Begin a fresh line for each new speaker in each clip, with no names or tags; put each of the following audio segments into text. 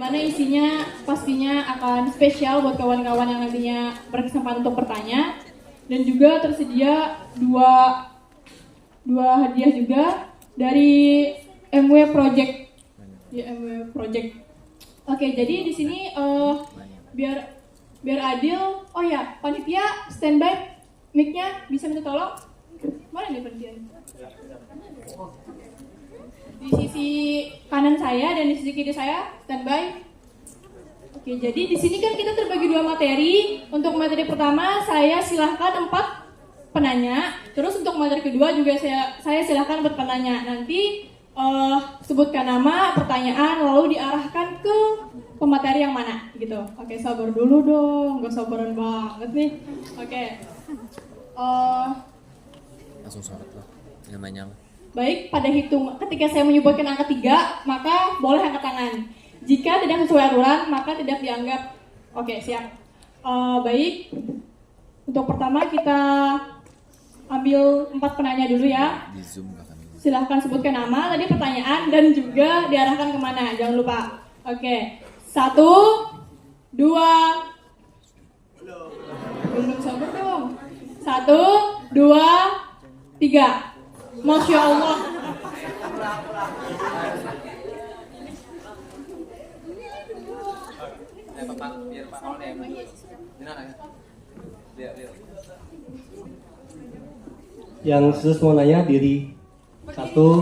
mana isinya pastinya akan spesial buat kawan-kawan yang nantinya berkesempatan untuk bertanya. Dan juga tersedia dua hadiah juga dari MW Project. Ya, MW Project. Oke, jadi di sini biar adil. Oh ya, panitia standby mic-nya bisa minta tolong. Mana nih panitia? Di sisi kanan saya dan di sisi kiri saya standby. Oke, jadi di sini kan kita terbagi dua materi. Untuk materi pertama saya silahkan 4 penanya. Terus untuk materi kedua juga saya silahkan 4 penanya. Nanti sebutkan nama, pertanyaan, lalu diarahkan ke pemateri yang mana, gitu. Oke, sabar dulu dong, gak sabaran banget nih. Oke.
Langsung sorot lah, namanya.
Baik, pada ketika saya menyebutkan angka 3, maka boleh angkat tangan. Jika tidak sesuai aturan, maka tidak dianggap. Oke, siap. Baik, untuk pertama kita ambil 4 penanya dulu ya.
Di Zoom bahkan.
Silahkan sebutkan nama, tadi pertanyaan, dan juga diarahkan kemana, jangan lupa. Oke, 1, 2, belum sabar dong. 1, 2, 3. Masya Allah.
Yang khusus mau nanya diri 1, 2.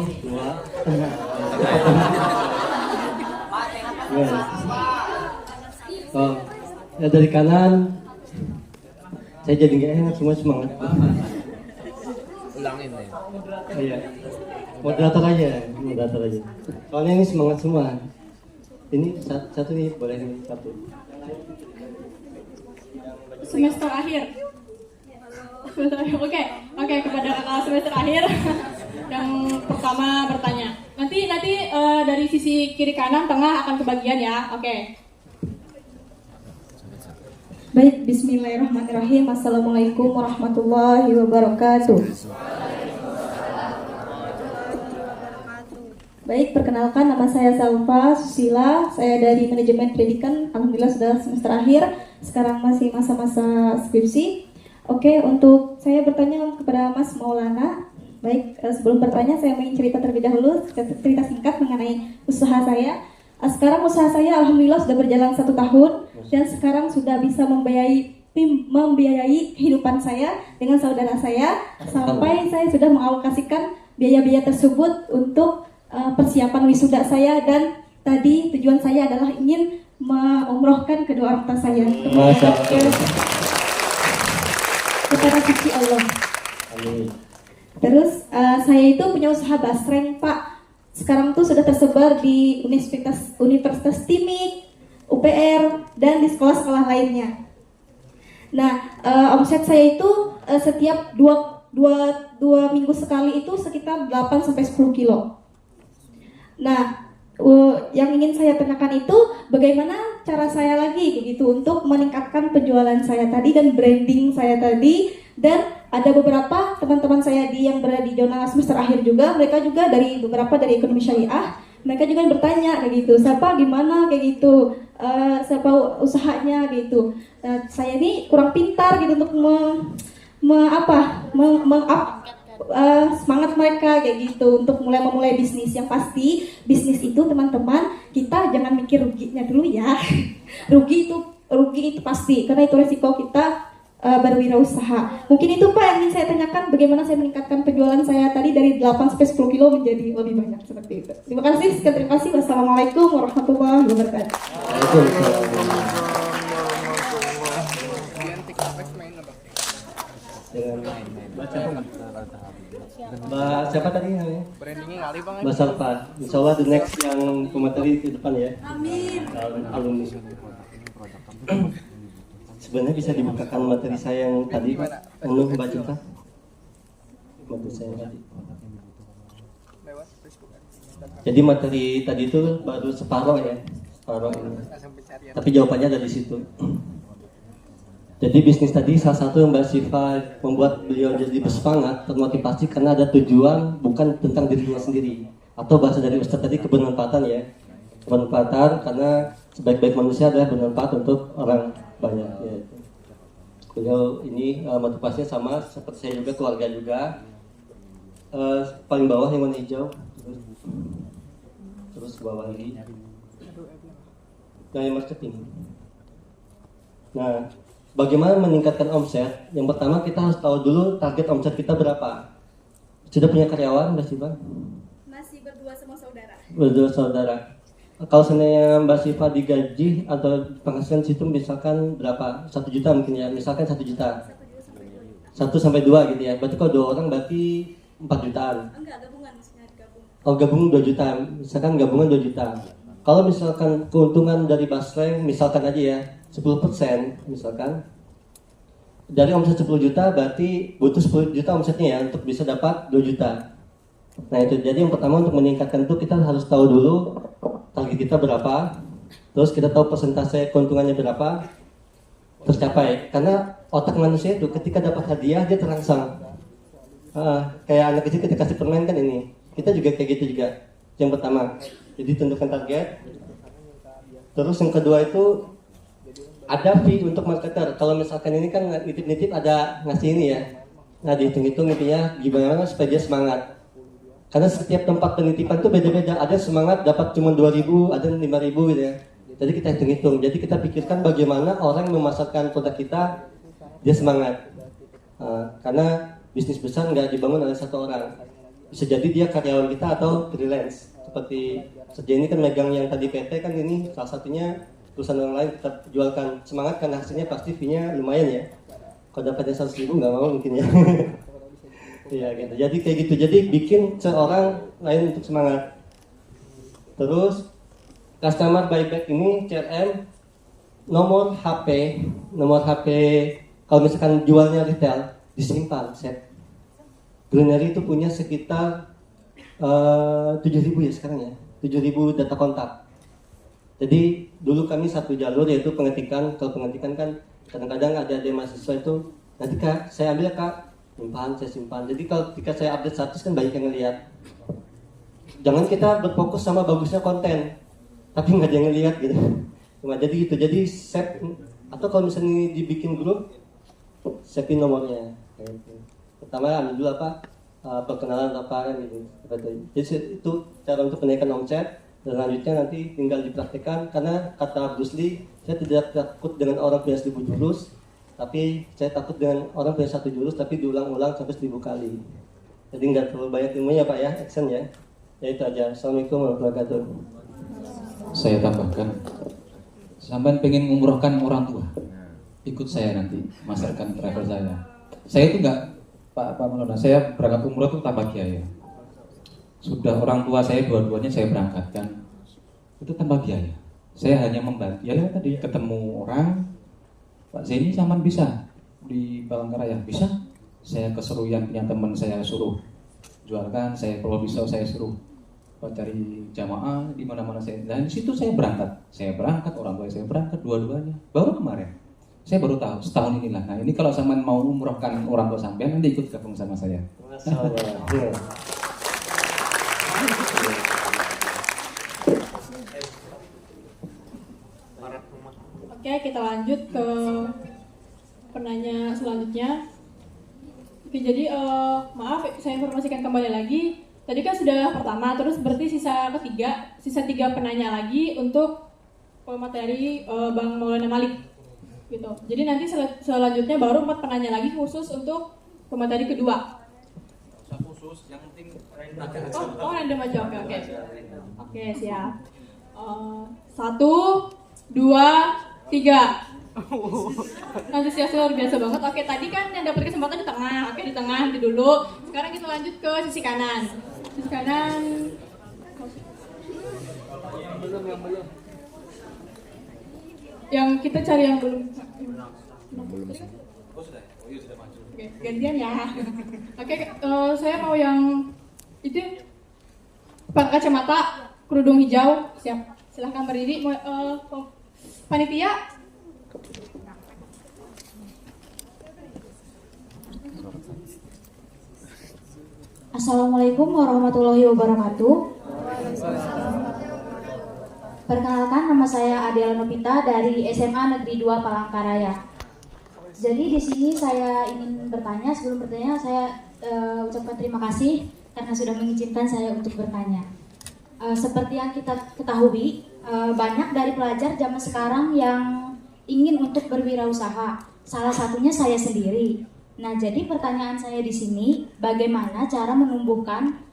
Oh, ya dari kanan. Saya jadi nggak enak, semua semangat.
Ulangin ya.
Iya. Moderator aja. Soalnya ini semangat semua. Ini satu nih, boleh nih satu.
Semester akhir. Oke, kepada kakak semester akhir yang pertama bertanya. Nanti dari sisi kiri kanan tengah akan kebagian ya. Oke.
Baik, bismillahirrahmanirrahim. Assalamualaikum warahmatullahi wabarakatuh. Baik, perkenalkan nama saya Salva Susila. Saya dari manajemen pendidikan. Alhamdulillah sudah semester akhir. Sekarang masih masa-masa skripsi. Oke, untuk saya bertanya kepada Mas Maulana. Baik, sebelum bertanya saya ingin cerita terlebih dahulu, cerita singkat mengenai usaha saya. Sekarang usaha saya alhamdulillah sudah berjalan 1 tahun dan sekarang sudah bisa membiayai kehidupan saya dengan saudara saya sampai saya sudah mengalokasikan biaya-biaya tersebut untuk persiapan wisuda saya, dan tadi tujuan saya adalah ingin mengumrohkan kedua orang tua saya kepada suci Allah.
Amin.
Terus saya itu punya usaha basreng, Pak. Sekarang tuh sudah tersebar di Universitas Timik, UPR, dan di sekolah-sekolah lainnya. Nah, omset saya itu setiap dua minggu sekali itu sekitar 8-10 kilo. Nah, yang ingin saya tanyakan itu bagaimana cara saya lagi begitu untuk meningkatkan penjualan saya tadi dan branding saya tadi. Dan ada beberapa teman-teman saya yang berada di zona semester akhir juga, mereka juga beberapa dari ekonomi syariah, mereka juga bertanya kayak gitu, siapa gimana kayak gitu, siapa usahanya gitu. Saya ini kurang pintar gitu untuk semangat mereka kayak gitu untuk memulai bisnis. Yang pasti bisnis itu teman-teman, kita jangan mikir ruginya dulu ya. rugi itu pasti, karena itu resiko kita berwirausaha. Mungkin itu Pak yang ingin saya tanyakan, bagaimana saya meningkatkan penjualan saya tadi dari 8-10 kilo menjadi lebih banyak seperti itu. Terima kasih. Wassalamualaikum warahmatullahi wabarakatuh.
Mbak siapa tadi namanya? Mbak Salva. Insya Allah the next yang pemateri ke depan ya. Amin. Alumni. Sebenarnya bisa dibukakan materi saya yang tadi, Mbak Cita. Materi saya yang tadi. Jadi materi tadi itu baru separuh ini. Tapi jawabannya ada di situ. Jadi bisnis tadi salah satu yang Mbak Siva membuat beliau jadi bersemangat, termotivasi karena ada tujuan, bukan tentang dirinya sendiri. Atau bahasa dari Ustaz tadi kebermanfaatan ya. Kebermanfaatan karena sebaik-baik manusia adalah bermanfaat untuk orang banyak. Ya. Beliau ini motivasinya sama seperti saya juga, keluarga juga. Paling bawah yang warna hijau, terus bawah lagi gaya marketing. Nah, bagaimana meningkatkan omset? Yang pertama kita harus tahu dulu target omset kita berapa. Sudah punya karyawan, Mbak Siva?
Masih berdua sama saudara.
Berdua saudara. Kalau seandainya Mbak Siva digaji atau penghasilan situ misalkan berapa? 1 juta mungkin ya, misalkan 1 juta. 1 sampai 2 gitu ya. Berarti kalau 2 orang berarti 4 jutaan.
Enggak, gabungan maksudnya gabung.
Oh, gabung 2 juta. Misalkan gabungan 2 juta. Kalau misalkan keuntungan dari Basreng misalkan aja ya 10% misalkan. Dari omset 10 juta berarti butuh 10 juta omsetnya ya untuk bisa dapat 2 juta. Nah itu jadi yang pertama untuk meningkatkan itu kita harus tahu dulu target kita berapa. Terus kita tahu persentase keuntungannya berapa tercapai. Karena otak manusia itu ketika dapat hadiah dia terangsang. Kayak anak kecil kita kasih permen kan ini. Kita juga kayak gitu juga. Yang pertama, jadi tentukan target. Terus yang kedua itu ada fee untuk marketer. Kalau misalkan ini kan nitip-nitip ada ngasih ini ya. Nah dihitung-hitung intinya gimana supaya dia semangat. Karena setiap tempat penitipan itu beda-beda. Ada semangat dapat cuma 2.000, ada 5.000 gitu ya. Jadi kita hitung-hitung. Jadi kita pikirkan bagaimana orang memasarkan produk kita dia semangat. Karena bisnis besar nggak dibangun oleh satu orang. Bisa jadi dia karyawan kita atau freelance. Seperti sejauh ini kan megang yang tadi PT kan ini salah satunya perusahaan orang lain kita jualkan semangat karena hasilnya pasti fee-nya lumayan ya. Kalau dapatnya 100.000 nggak mau mungkin ya. Iya gitu. Jadi kayak gitu. Jadi bikin seorang lain untuk semangat. Terus customer buyback ini CRM nomor HP kalau misalkan jualnya retail disimpan set. Greenery itu punya sekitar 7.000 ya sekarang ya, 7.000 data kontak. Jadi dulu kami satu jalur yaitu pengetikan. Kalau pengetikan kan kadang-kadang ada mahasiswa itu nanti kak saya ambil kak simpan, saya simpan. Jadi kalau ketika saya update status kan banyak yang ngelihat. Jangan kita berfokus sama bagusnya konten, tapi nggak ada yang ngelihat gitu. Cuma jadi gitu. Jadi save atau kalau misalnya dibikin grup, save nomornya. Gitu. Pertama ambil dulu perkenalan apa kan gitu. Jadi itu cara untuk menaikkan omset. Dan selanjutnya nanti tinggal dipraktikkan karena kata Bruce Lee, saya tidak takut dengan orang punya 1000 jurus, tapi saya takut dengan orang punya 1 jurus tapi diulang-ulang sampai 1000 kali. Jadi nggak terlalu banyak ilmunya Pak ya, action ya. Ya itu aja. Assalamualaikum warahmatullahi wabarakatuh.
Saya tambahkan, sampai pengen ngumrohkan orang tua, ikut saya nanti, masarkan travel saya. Saya itu nggak Pak Maulana, saya berangkat umroh itu tanpa biaya. Sudah orang tua saya dua-duanya saya berangkatkan, itu tanpa biaya. Saya hanya membantu. Ya tadi ketemu orang, Pak Zeni Saman bisa di Palangkaraya, bisa. Saya keseruan punya teman saya suruh jualkan, saya kalau bisa saya suruh cari jamaah di mana-mana saya. Dan di situ saya berangkat orang tua saya berangkat dua-duanya. Baru kemarin saya baru tahu setahun inilah. Nah ini kalau Saman mau umrohkan orang tua sampean nanti ikut gabung sama saya.
Oke, kita lanjut ke penanya selanjutnya. Oke, jadi maaf saya informasikan kembali lagi. Tadi kan sudah pertama, terus berarti sisa 3 penanya lagi untuk materi Bang Maulana Malik. Gitu. Jadi nanti selanjutnya baru 4 penanya lagi khusus untuk pemateri kedua.
Khusus yang penting
Random aja. Oke, siap. 1, 2, 3. Antusias luar biasa banget. Oke, tadi kan yang dapat kesempatan di tengah. Oke, di tengah nanti dulu. Sekarang kita lanjut ke sisi kanan. Sisi kanan. Yang kita cari yang belum. Oke, gantian ya. Oke, saya mau yang itu pakai kacamata, kerudung hijau, siap. Silahkan berdiri. Panitia.
Assalamualaikum warahmatullahi wabarakatuh.
Perkenalkan, nama saya Adela Novita dari SMA Negeri 2 Palangkaraya. Jadi di sini saya ingin bertanya, sebelum bertanya saya ucapkan terima kasih karena sudah mengizinkan saya untuk bertanya. Seperti yang kita ketahui, banyak dari pelajar zaman sekarang yang ingin untuk berwirausaha. Salah satunya saya sendiri. Nah, jadi pertanyaan saya di sini, bagaimana cara menumbuhkan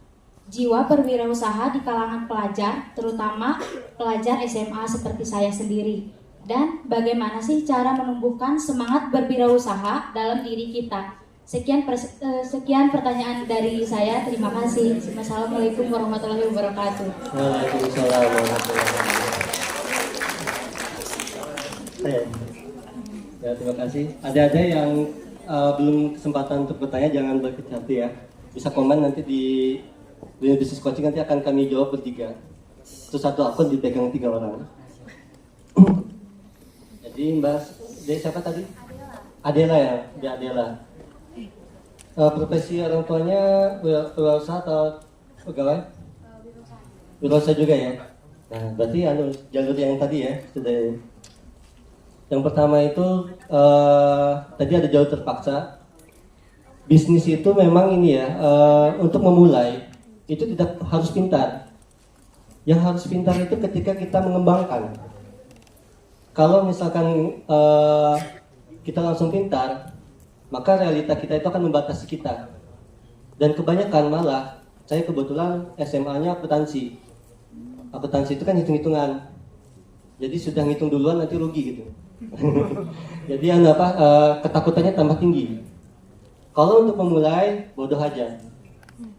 jiwa berwirausaha di kalangan pelajar, terutama pelajar SMA seperti saya sendiri? Dan bagaimana sih cara menumbuhkan semangat berwirausaha dalam diri kita? Sekian pertanyaan dari saya. Terima kasih. Wassalamualaikum warahmatullahi wabarakatuh.
Waalaikumsalam warahmatullahi wabarakatuh. Ya, terima kasih. Ada yang belum kesempatan untuk bertanya, jangan berkecil hati ya. Bisa komen nanti di Dunia Bisnis Coaching, nanti akan kami jawab bertiga. Itu satu akun dipegang 3 orang. Jadi Mbak, siapa tadi? Adela ya, Mbak Adela. Profesi orang tuanya wirausaha atau pegawai? Wirausaha juga ya. Nah, berarti jalur yang tadi ya sudah. Yang pertama itu tadi ada jalur terpaksa. Bisnis itu memang ini ya, untuk memulai itu tidak harus pintar. Yang harus pintar itu ketika kita mengembangkan. Kalau misalkan kita langsung pintar, maka realita kita itu akan membatasi kita. Dan kebanyakan malah, saya kebetulan SMA-nya akuntansi. Akuntansi itu kan hitung-hitungan. Jadi sudah ngitung duluan nanti rugi gitu. Jadi ketakutannya tambah tinggi. Kalau untuk memulai, bodoh aja.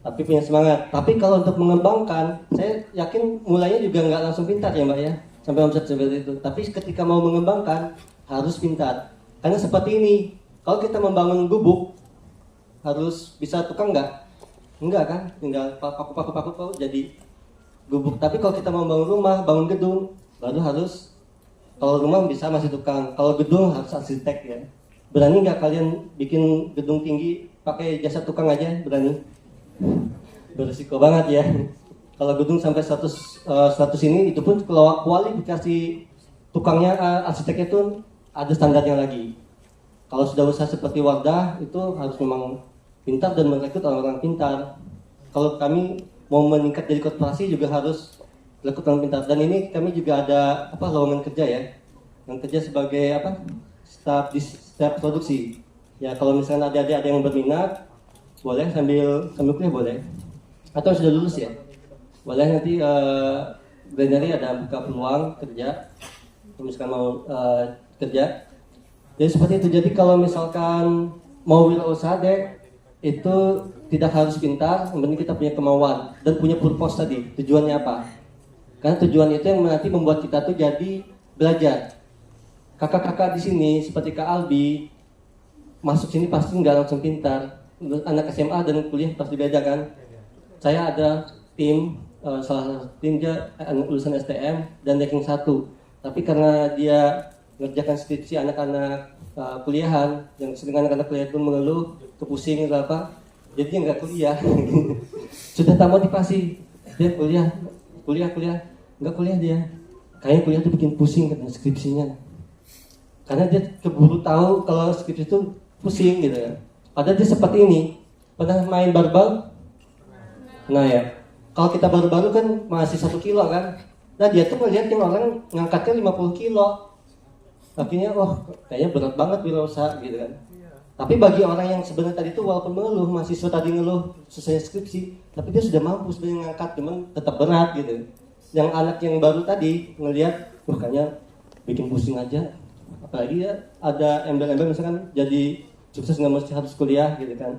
Tapi punya semangat. Tapi kalau untuk mengembangkan, saya yakin mulainya juga nggak langsung pintar ya Mbak ya. Sampai omset seperti itu. Tapi ketika mau mengembangkan, harus pintar. Karena seperti ini, kalau kita membangun gubuk, harus bisa tukang nggak? Enggak kan? Tinggal paku jadi gubuk. Tapi kalau kita mau bangun rumah, bangun gedung, baru harus, kalau rumah bisa masih tukang, kalau gedung harus arsitek ya. Berani nggak kalian bikin gedung tinggi pakai jasa tukang aja? Berani? Berisiko banget ya. Kalau gedung sampai 100 ini, itu pun kalau kualifikasi tukangnya, arsiteknya itu ada standarnya lagi. Kalau sudah usaha seperti Wardah, itu harus memang pintar dan merekrut orang-orang pintar. Kalau kami mau meningkat jadi korporasi juga harus rekrut orang pintar. Dan ini kami juga ada lowongan kerja ya, yang kerja sebagai staf produksi. Ya kalau misalnya ada yang berminat, boleh sambil kuliah boleh. Atau sudah lulus ya, boleh nanti Glenary ada buka peluang kerja. Kalau misalkan mau kerja. Jadi seperti itu. Jadi kalau misalkan mau wirausaha itu tidak harus pintar, yang penting kita punya kemauan dan punya purpose tadi. Tujuannya apa? Karena tujuan itu yang nanti membuat kita tuh jadi belajar. Kakak-kakak di sini seperti Kak Albi masuk sini pasti nggak langsung pintar. Anak SMA dan kuliah pasti beda kan. Saya ada tim, salah satu tim dia lulusan STM dan ranking 1. Tapi karena dia ngerjakan skripsi anak-anak kuliahan, yang sering anak-anak kuliah itu mengeluh, kepusing atau apa, jadi dia nggak kuliah. Sudah tak motivasi, dia kuliah, nggak kuliah dia. Kayaknya kuliah itu bikin pusing karena skripsinya. Karena dia keburu tahu kalau skripsi itu pusing gitu ya. Padahal dia seperti ini, pernah main barbel? Nah ya, kalau kita baru-baru kan masih 1 kilo kan. Nah dia tuh melihat yang orang ngangkatnya 50 kilo. Akhirnya, kayaknya berat banget wirausaha gitu kan. Tapi bagi orang yang sebenarnya tadi itu walaupun mengeluh, mahasiswa tadi ngeluh selesai skripsi, tapi dia sudah mampu sebenarnya ngangkat, cuman tetap berat gitu. Yang anak yang baru tadi ngelihat, kayaknya bikin pusing aja. Apalagi ya ada embel-embel misalkan jadi sukses nggak mesti harus kuliah gitu kan.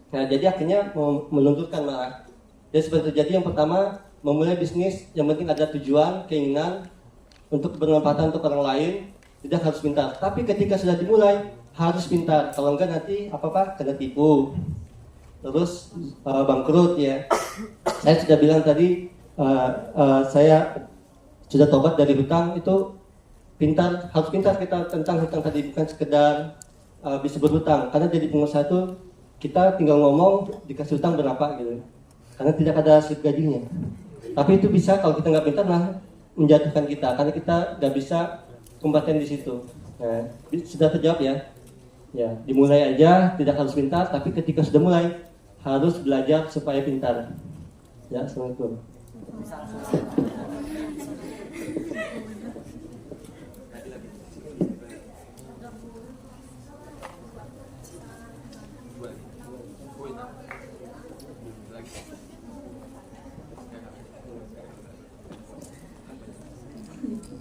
Nah jadi akhirnya mau melunturkan malah. Jadi seperti itu. Jadi yang pertama memulai bisnis yang penting ada tujuan, keinginan untuk bermanfaat untuk orang lain, tidak harus pintar. Tapi ketika sudah dimulai harus pintar. Kalau enggak nanti kena tipu, terus bangkrut ya. Saya sudah bilang tadi saya sudah tobat dari hutang itu pintar, harus pintar kita tentang hutang tadi, bukan sekedar bisa berhutang. Karena jadi pengusaha itu kita tinggal ngomong dikasih hutang berapa gitu. Karena tidak ada slip gajinya. Tapi itu bisa kalau kita nggak pintar, nah menjatuhkan kita karena kita nggak bisa kompeten di situ. Nah, sudah terjawab ya. Ya, dimulai aja, tidak harus pintar, tapi ketika sudah mulai harus belajar supaya pintar. Ya, assalamualaikum.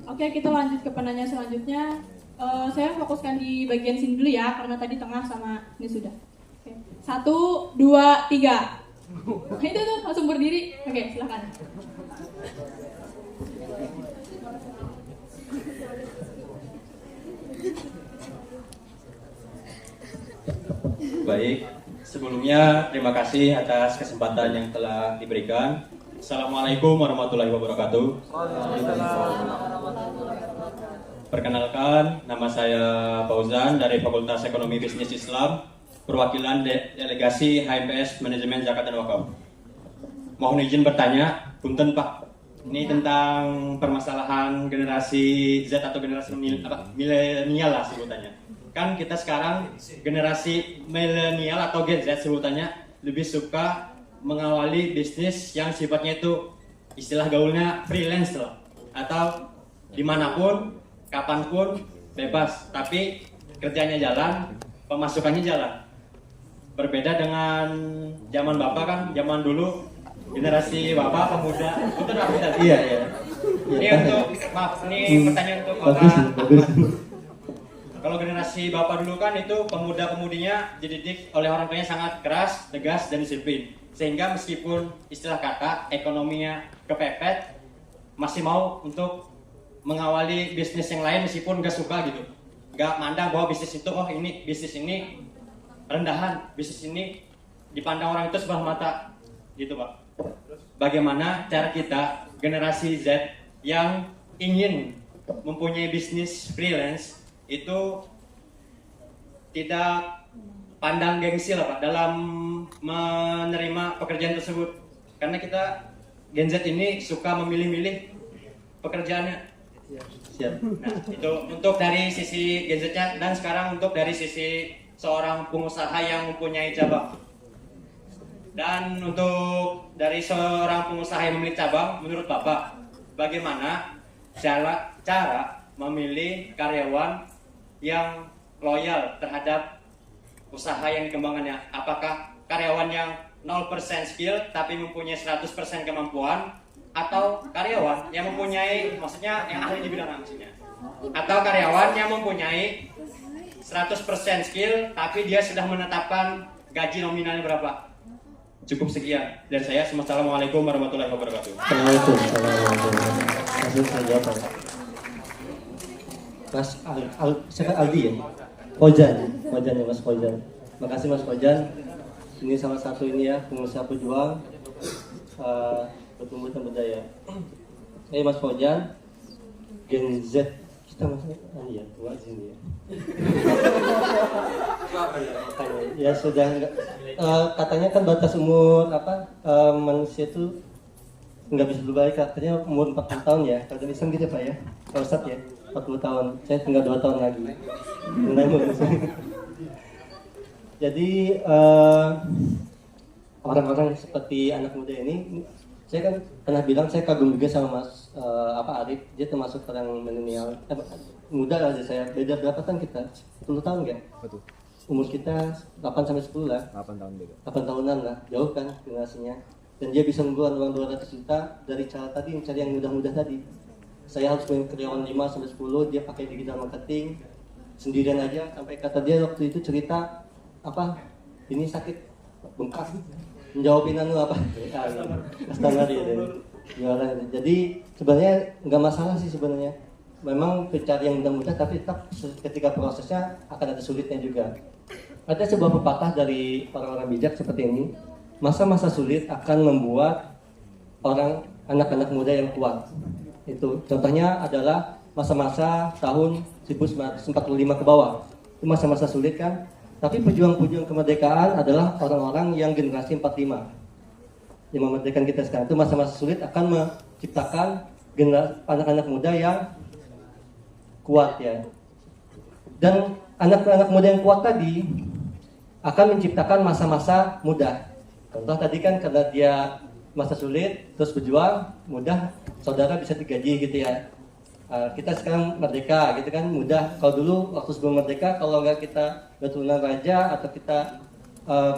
Oke, kita lanjut ke penanya selanjutnya. Saya fokuskan di bagian sini dulu ya, karena tadi tengah sama ini sudah. Oke. 1, 2, 3. Itu tuh langsung berdiri. Oke, silakan.
Baik, sebelumnya terima kasih atas kesempatan yang telah diberikan. Assalamualaikum warahmatullahi wabarakatuh. Perkenalkan, nama saya Fauzan dari Fakultas Ekonomi Bisnis Islam, perwakilan delegasi HMPS Manajemen Zakat dan Wakaf. Mohon izin bertanya, punten Pak, ini tentang permasalahan generasi Z atau generasi milenial lah sebutannya. Kan kita sekarang generasi milenial atau Gen Z sebutannya lebih suka mengawali bisnis yang sifatnya itu istilah gaulnya freelance lah, atau dimanapun, kapanpun bebas, tapi kerjanya jalan, pemasukannya jalan. Berbeda dengan zaman bapak kan, zaman dulu generasi bapak pemuda, betul nggak betul?
Iya.
Ini untuk maaf, ini pertanyaan untuk
Bagus.
Kalau generasi bapak dulu kan itu pemuda-pemudinya dididik oleh orang tuanya sangat keras, tegas, dan disiplin. Sehingga meskipun istilah kata ekonominya kepepet, masih mau untuk mengawali bisnis yang lain meskipun gak suka gitu. Gak mandang bahwa bisnis itu, oh ini bisnis ini rendahan, bisnis ini dipandang orang itu sebelah mata gitu Pak. Bagaimana cara kita generasi Z yang ingin mempunyai bisnis freelance itu tidak pandang gengsi lah Pak dalam menerima pekerjaan tersebut, karena kita Gen Z ini suka memilih-milih pekerjaannya.
Siap.
Nah itu untuk dari sisi Gen Z-nya, dan sekarang untuk dari sisi seorang pengusaha yang mempunyai cabang. Dan untuk dari seorang pengusaha yang memiliki cabang, menurut Bapak bagaimana cara memilih karyawan yang loyal terhadap usaha yang dikembangkannya? Apakah karyawan yang 0% skill tapi mempunyai 100% kemampuan, atau karyawan yang mempunyai, maksudnya yang ahli di bidang maksudnya, atau karyawan yang mempunyai 100% skill tapi dia sudah menetapkan gaji nominalnya berapa? Cukup sekian dari saya. Assalamualaikum warahmatullahi wabarakatuh.
Langsung saya jawab. Mas siapa Aldi ya? Fauzan ya Mas Fauzan. Makasih Mas Fauzan. Ini salah satu ini ya pengusaha pejuang bertumbuh dan berdaya. Mas Fauzan, Gen Z kita masih ya tua sini ya. Ya sudah enggak, katanya kan batas umur manusia itu nggak bisa berubah, katanya umur 40 tahun ya. Kalau Islam gitu Pak ya, Pak Ustadz ya 40 tahun. Saya tinggal 2 tahun lagi. Jadi orang-orang seperti anak muda ini, saya kan pernah bilang saya kagum juga sama Mas Arif. Dia termasuk orang milenial, muda aja saya. Beda berapa tahun kita? 10 tahun nggak?
Betul.
Umur kita 8 sampai 10 lah.
8 tahun beda.
8 tahunan lah, jauh kan generasinya. Dan dia bisa mengeluarkan uang 200 juta dari cara tadi, mencari yang mudah-mudah tadi. Saya harus punya karyawan 5 sampai 10, dia pakai digital marketing sendirian aja. Sampai kata dia waktu itu cerita ini sakit bengkak, menjawabin customer dia jualan. Jadi sebenarnya nggak masalah sih sebenarnya. Memang mencari yang mudah-mudah, tapi tetap ketika prosesnya akan ada sulitnya juga. Ada sebuah pepatah dari orang-orang bijak seperti ini. Masa-masa sulit akan membuat anak-anak muda yang kuat. Itu contohnya adalah masa-masa tahun 1945 ke bawah. Itu masa-masa sulit kan? Tapi pejuang-pejuang kemerdekaan adalah orang-orang yang generasi 45 yang memerdekakan kita sekarang. Itu masa-masa sulit akan menciptakan anak-anak muda yang kuat ya. Dan anak-anak muda yang kuat tadi akan menciptakan masa-masa mudah. Contoh tadi kan karena dia masa sulit terus berjuang mudah, saudara bisa digaji gitu ya. Kita sekarang merdeka gitu kan mudah. Kalau dulu waktu sebelum merdeka kalau nggak kita keturunan raja atau kita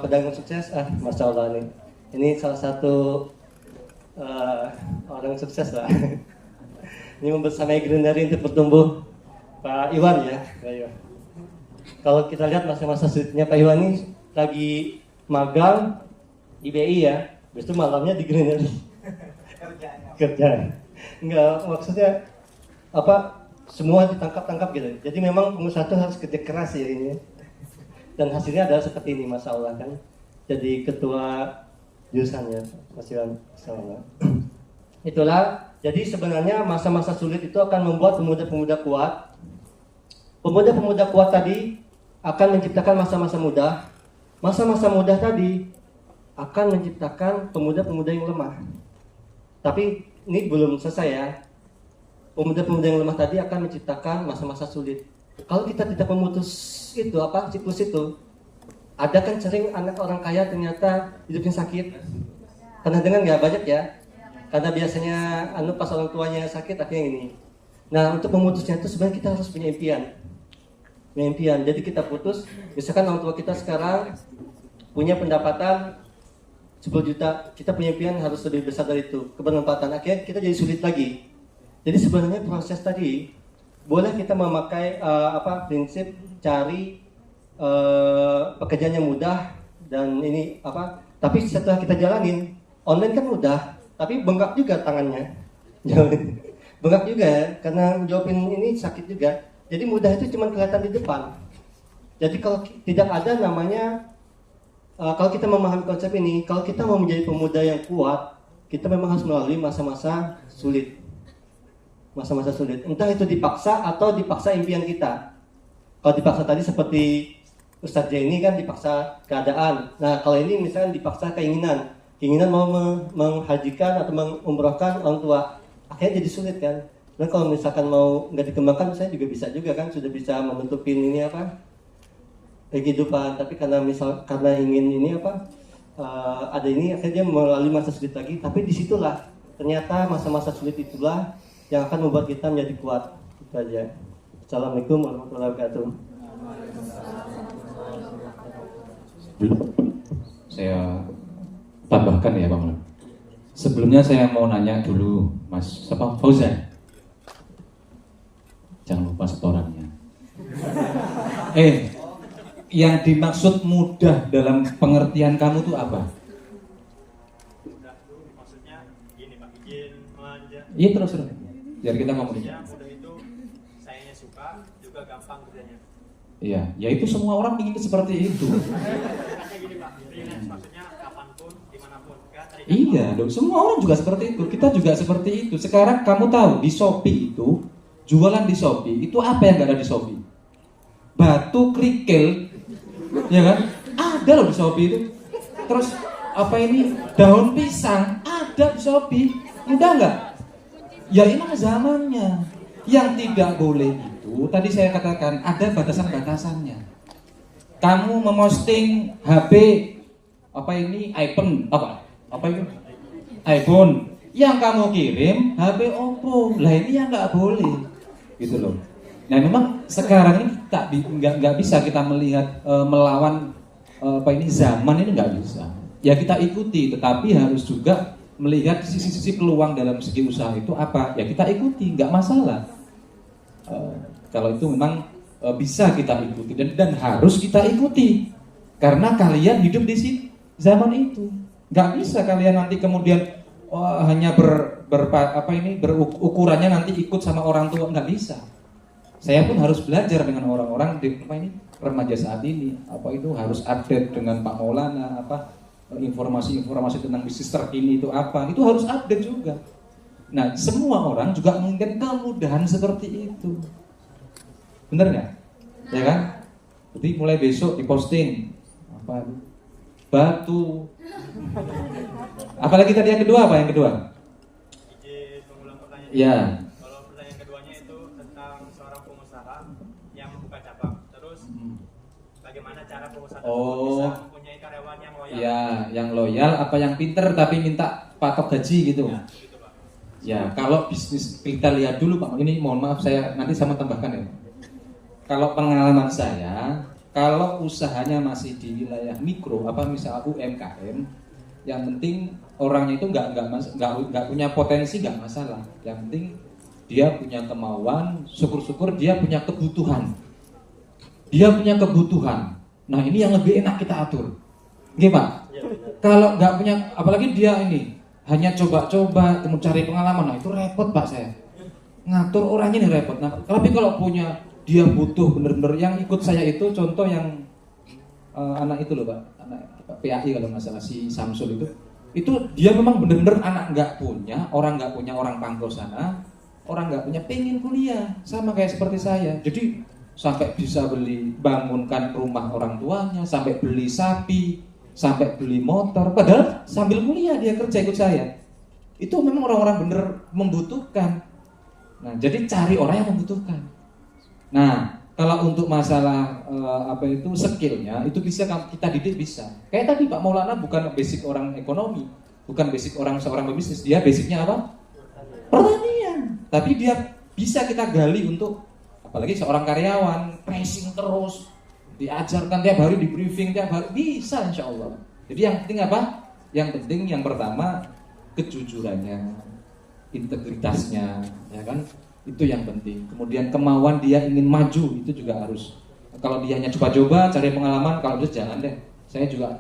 pedagang sukses, masya Allah nih. Ini salah satu orang sukses lah. Ini membersamai Greenery untuk bertumbuh. Pak Iwan ya, Pak Iwan. Kalau kita lihat masa-masa sulitnya Pak Iwan ini lagi magang di BI ya, habis itu malamnya di Greenery. Kerja. Enggak, maksudnya apa? Semua ditangkap-tangkap gitu. Jadi memang pengusaha itu harus kerja keras ya ini. Dan hasilnya adalah seperti ini, masya Allah kan. Jadi ketua jurusannya, Mas Iwan. Itulah. Jadi sebenarnya masa-masa sulit itu akan membuat pemuda-pemuda kuat. Pemuda-pemuda kuat tadi akan menciptakan masa-masa mudah. Masa-masa mudah tadi akan menciptakan pemuda-pemuda yang lemah. Tapi ini belum selesai ya. Pemuda-pemuda yang lemah tadi akan menciptakan masa-masa sulit. Kalau kita tidak memutus itu siklus itu, ada kan sering anak orang kaya ternyata hidupnya sakit. Pernah dengar nggak? Banyak ya. Karena biasanya pas orang tuanya sakit akhirnya ini. Nah untuk memutusnya itu sebenarnya kita harus punya impian. Jadi kita putus. Misalkan orang tua kita sekarang punya pendapatan 10 juta, kita punya impian harus lebih besar dari itu. Kebermanfaatan akhirnya kita jadi sulit lagi. Jadi sebenarnya proses tadi boleh kita memakai prinsip cari pekerjaan yang mudah dan ini tapi setelah kita jalanin online kan mudah. Tapi bengkak juga tangannya, bengkak juga ya, karena jawabin ini sakit juga. Jadi mudah itu cuma kelihatan di depan. Jadi kalau tidak ada namanya, kalau kita memahami konsep ini, kalau kita mau menjadi pemuda yang kuat, kita memang harus melalui masa-masa sulit. Masa-masa sulit, entah itu dipaksa atau dipaksa impian kita. Kalau dipaksa tadi seperti Ustadz Jenny kan dipaksa keadaan. Nah kalau ini misalnya dipaksa keinginan mau menghajikan atau mengumrohkan orang tua, akhirnya jadi sulit kan. Dan kalau misalkan mau nggak dikembangkan, saya juga bisa kan, sudah bisa menutupin ini kehidupan. Tapi karena ingin ini ada ini, akhirnya melalui masa sulit lagi. Tapi disitulah ternyata masa-masa sulit itulah yang akan membuat kita menjadi kuat. Itu aja. Assalamualaikum warahmatullahi wabarakatuh.
Saya tambahkan ya Bang. Sebelumnya saya mau nanya dulu Mas Fauzan. Jangan lupa setorannya. Yang dimaksud mudah dalam pengertian kamu tuh apa?
Mudah itu maksudnya gini Pak, izin manja.
Iya terus. Biar kita ngomong.
Mudah itu sayanya suka, juga gampang kerjanya.
Iya, ya itu semua orang ingin seperti itu.
Makanya gini Pak, maksudnya kapanpun, dimanapun.
Iya dong, semua orang juga seperti itu. Kita juga seperti itu. Sekarang kamu tahu di Shopee itu, jualan di Shopee itu apa yang gak ada di Shopee? Batu kerikil, ya kan? Ada loh di Shopee itu. Terus apa ini? Daun pisang ada di Shopee. Mudah nggak? Ya ini zamannya. Yang tidak boleh itu, tadi saya katakan ada batasan-batasannya. Kamu memosting HP iPhone iPhone yang kamu kirim HP Oppo. Lah ini yang nggak boleh, gitu loh. Nah memang sekarang ini nggak bisa kita melihat melawan zaman ini nggak bisa. Ya kita ikuti, tetapi harus juga melihat sisi-sisi peluang dalam segi usaha itu apa. Ya kita ikuti, nggak masalah. Kalau itu memang bisa kita ikuti dan harus kita ikuti karena kalian hidup di zaman itu. Nggak bisa kalian nanti kemudian hanya berukurannya nanti ikut sama orang tua, nggak bisa. Saya pun harus belajar dengan orang-orang di remaja saat ini. Harus update dengan Pak Maulana, informasi-informasi tentang bisnis terkini itu apa. Itu harus update juga. Nah, semua orang juga menginginkan kemudahan seperti itu. Bener nggak? Ya kan? Jadi mulai besok diposting batu. Apalagi tadi yang kedua apa? Yang kedua?
Izin mengulang pertanyaan
Ya.
Kalau pertanyaan keduanya itu tentang seorang pengusaha yang membuka cabang. Terus bagaimana cara pengusaha tersebut bisa mempunyai karyawan yang loyal?
Ya, yang loyal apa yang pinter tapi minta patok gaji gitu.
Ya, begitu, Pak.
Ya, kalau bisnis kita lihat dulu Pak. Ini mohon maaf saya nanti sama tambahkan ya. Kalau pengalaman saya, kalau usahanya masih di wilayah mikro, apa misal UMKM, yang penting orangnya itu nggak punya potensi nggak masalah. Yang penting dia punya kemauan, syukur-syukur dia punya kebutuhan. Dia punya kebutuhan. Nah ini yang lebih enak kita atur. Oke Pak. Kalau nggak punya, apalagi dia ini hanya coba-coba, kemudian cari pengalaman, nah itu repot Pak saya. Ngatur orangnya ini repot. Nah, tapi kalau punya dia butuh bener-bener yang ikut saya itu contoh yang anak itu loh Pak, anak PAI kalau nggak salah si Samsul itu dia memang bener-bener anak nggak punya orang pangkal sana, orang nggak punya pengen kuliah sama kayak seperti saya, jadi sampai bisa bangunkan rumah orang tuanya, sampai beli sapi, sampai beli motor, padahal sambil kuliah dia kerja ikut saya. Itu memang orang-orang bener membutuhkan. Nah jadi cari orang yang membutuhkan. Nah, kalau untuk masalah skillnya itu bisa kita didik bisa. Kayak tadi Pak Maulana bukan basic orang ekonomi, bukan basic seorang pebisnis, dia basicnya apa? Pertanian. Tapi dia bisa kita gali untuk apalagi seorang karyawan pressing terus, diajarkan tiap hari, di briefing tiap hari, bisa insya Allah. Jadi yang penting apa? Yang penting yang pertama kejujurannya, integritasnya, ya kan? Itu yang penting. Kemudian kemauan dia ingin maju itu juga harus. Kalau dia hanya coba-coba cari pengalaman, kalau itu jangan deh. Saya juga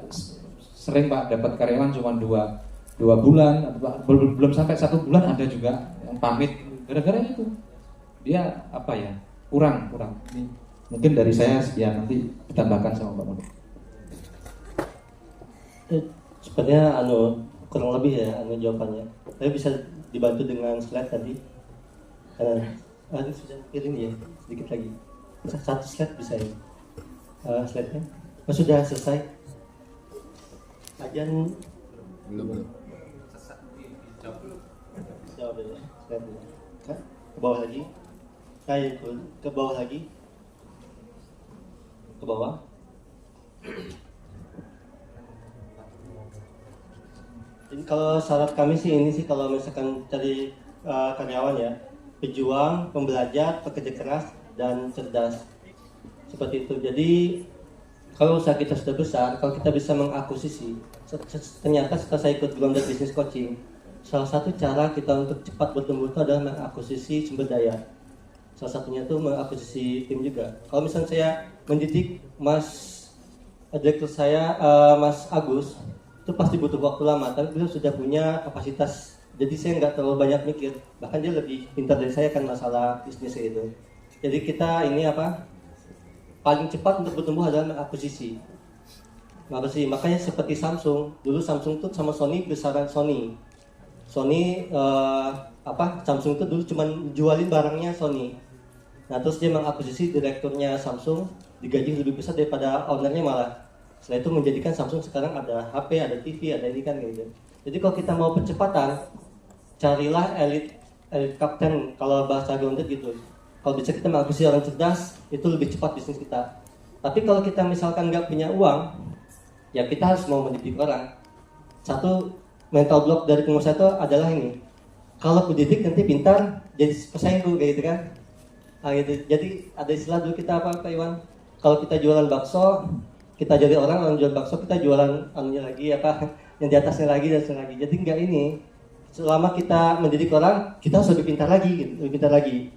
sering Pak dapat karyawan cuma dua bulan, belum sampai 1 bulan ada juga yang pamit gara-gara itu. Dia apa ya? Kurang. Ini mungkin dari saya sekian, nanti ditambahkan sama Pak Mono.
Sebenarnya kurang lebih ya jawabannya. Tapi bisa dibantu dengan slide tadi. Ini sudah kirim ya, sedikit lagi. 1 slide bisa ya. Slide-nya. Sudah selesai. Ajan
Belum.
jawab ya. Slide dulu. Ke bawah lagi. Ke bawah lagi. Ke bawah. Jadi kalau syarat kami sih ini sih kalau misalkan cari karyawan ya, pejuang, pembelajar, pekerja keras, dan cerdas. Seperti itu. Jadi kalau usaha kita sudah besar, kalau kita bisa mengakuisisi, ternyata setelah saya ikut Grounded Business Coaching, salah satu cara kita untuk cepat bertumbuh itu adalah mengakuisisi sumber daya. Salah satunya itu mengakuisisi tim juga. Kalau misalnya saya mendidik direktur saya, Mas Agus, itu pasti butuh waktu lama, tapi beliau sudah punya kapasitas. Jadi saya nggak terlalu banyak mikir, bahkan dia lebih pintar dari saya kan masalah bisnis itu. Jadi kita ini paling cepat untuk bertumbuh adalah mengakuisisi. Makanya seperti Samsung, dulu Samsung tuh sama Sony besaran Sony. Samsung tuh dulu cuma jualin barangnya Sony. Nah terus dia mengakuisisi direkturnya Samsung, digaji lebih besar daripada ownernya malah. Setelah itu menjadikan Samsung sekarang ada HP, ada TV, ada ini kan gitu. Jadi kalau kita mau percepatan, carilah elite captain kalau bahasa Grounded gitu. Kalau bisa kita mengakuisisi orang cerdas, itu lebih cepat bisnis kita. Tapi kalau kita misalkan nggak punya uang, ya kita harus mau mendidik orang. Satu mental block dari pengusaha itu adalah ini. Kalau pendidik nanti pintar, jadi pesaingku kayak gitu kan. Gitu. Jadi ada istilah dulu kita apa Pak Iwan? Kalau kita jualan bakso, kita jadi orang jual bakso, kita jualan yang di atasnya lagi dan lagi. Jadi nggak ini. Selama kita mendidik orang, kita harus lebih pintar lagi.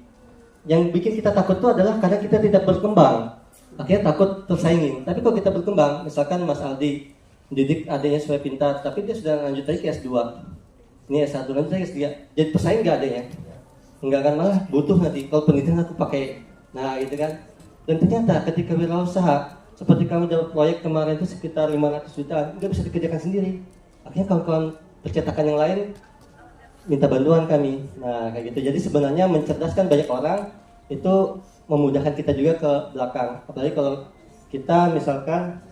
Yang bikin kita takut itu adalah karena kita tidak berkembang. Akhirnya takut tersaingin. Tapi kalau kita berkembang, misalkan Mas Aldi mendidik adanya supaya pintar, tapi dia sudah lanjut lagi ke S2. Ini S1 lanjut lagi S3. Jadi pesaing nggak adanya. Enggak akan malah butuh nanti. Kalau pendidikan aku pakai. Nah gitu kan. Dan ternyata ketika wirausaha, seperti kamu dapat proyek kemarin itu sekitar 500 juta, nggak bisa dikerjakan sendiri. Akhirnya kawan-kawan percetakan yang lain minta bantuan kami. Nah kayak gitu. Jadi sebenarnya mencerdaskan banyak orang itu memudahkan kita juga ke belakang. Apalagi kalau kita misalkan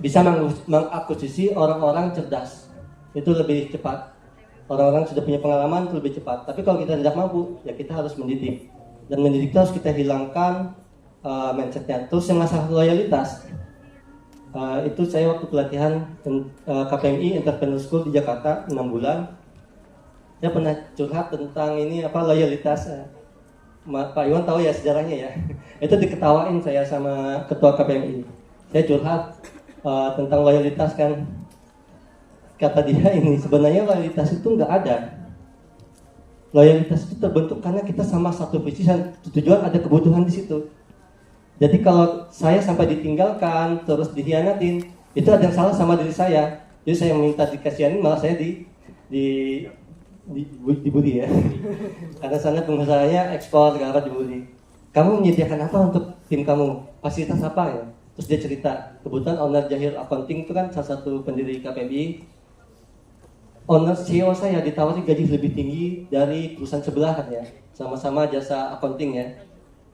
bisa mengakuisisi orang-orang cerdas, itu lebih cepat. orang-orang sudah punya pengalaman itu lebih cepat. Tapi kalau kita tidak mampu, ya kita harus mendidik. Dan mendidik itu harus kita hilangkan mindsetnya. Terus yang masalah loyalitas, itu saya waktu pelatihan KPMI Entrepreneur School di Jakarta 6 bulan. Saya pernah curhat tentang ini loyalitas. Pak Iwan tahu ya sejarahnya ya. Itu diketawain saya sama ketua KPMI. Saya curhat tentang loyalitas kan. Kata dia ini sebenarnya loyalitas itu nggak ada. Loyalitas itu terbentuk karena kita sama satu visi dan tujuan, ada kebutuhan di situ. Jadi kalau saya sampai ditinggalkan terus dikhianatin, itu ada yang salah sama diri saya. Jadi saya minta dikasihanin, malah saya dibully ya. Karena sana pengusahanya ekspor, segala dibully. Kamu menyediakan apa untuk tim kamu? Fasilitas apa ya? Terus dia cerita, kebetulan owner Jahir Accounting itu kan salah satu pendiri KPMI. Owner CEO saya ditawari gaji lebih tinggi dari perusahaan sebelah kan ya. Sama-sama jasa accounting ya.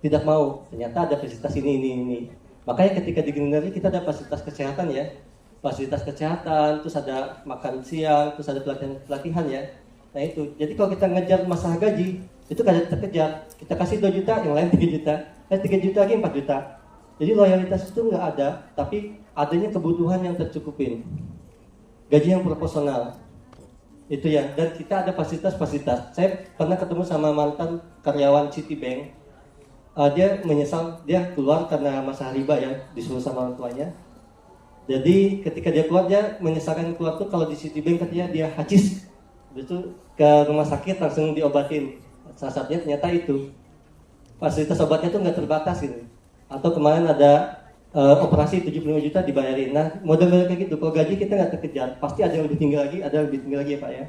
Tidak mau, ternyata ada fasilitas ini. Makanya ketika di Greenery kita ada fasilitas kesehatan ya. Fasilitas kesehatan, terus ada makan siang, terus ada pelatihan ya. Nah itu, jadi kalau kita ngejar masalah gaji, itu kadang terkejar. Kita kasih 2 juta, yang lain 3 juta. 3 juta lagi 4 juta. Jadi loyalitas itu nggak ada, tapi adanya kebutuhan yang tercukupin. Gaji yang proporsional. Itu ya, dan kita ada fasilitas-fasilitas. Saya pernah ketemu sama mantan karyawan Citibank. Dia menyesal, dia keluar karena masalah riba ya, disuruh sama orang tuanya. Jadi ketika dia keluar, dia menyesalkan keluar tuh kalau di Citibank katanya dia hacis. Itu ke rumah sakit langsung diobatin. Salah satunya ternyata itu. Fasilitas obatnya tuh nggak terbatas gitu. Atau kemarin ada operasi 75 juta dibayarin. Nah model-model kayak gitu, kalau gaji kita nggak terkejar, pasti ada yang lebih tinggi lagi, ada yang lebih tinggi lagi ya Pak ya.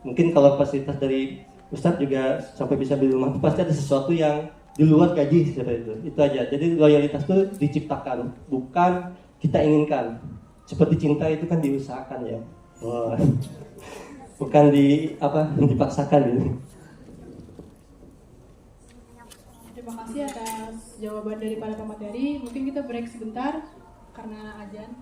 Mungkin kalau fasilitas dari Ustadz juga sampai bisa beli rumah, pasti ada sesuatu yang di luar gaji seperti itu. Itu aja. Jadi loyalitas itu diciptakan, bukan kita inginkan. Seperti cinta itu kan diusahakan ya. Wah. Bukan dipaksakan gitu.
Terima kasih atas jawaban dari para pemateri. Mungkin kita break sebentar karena azan.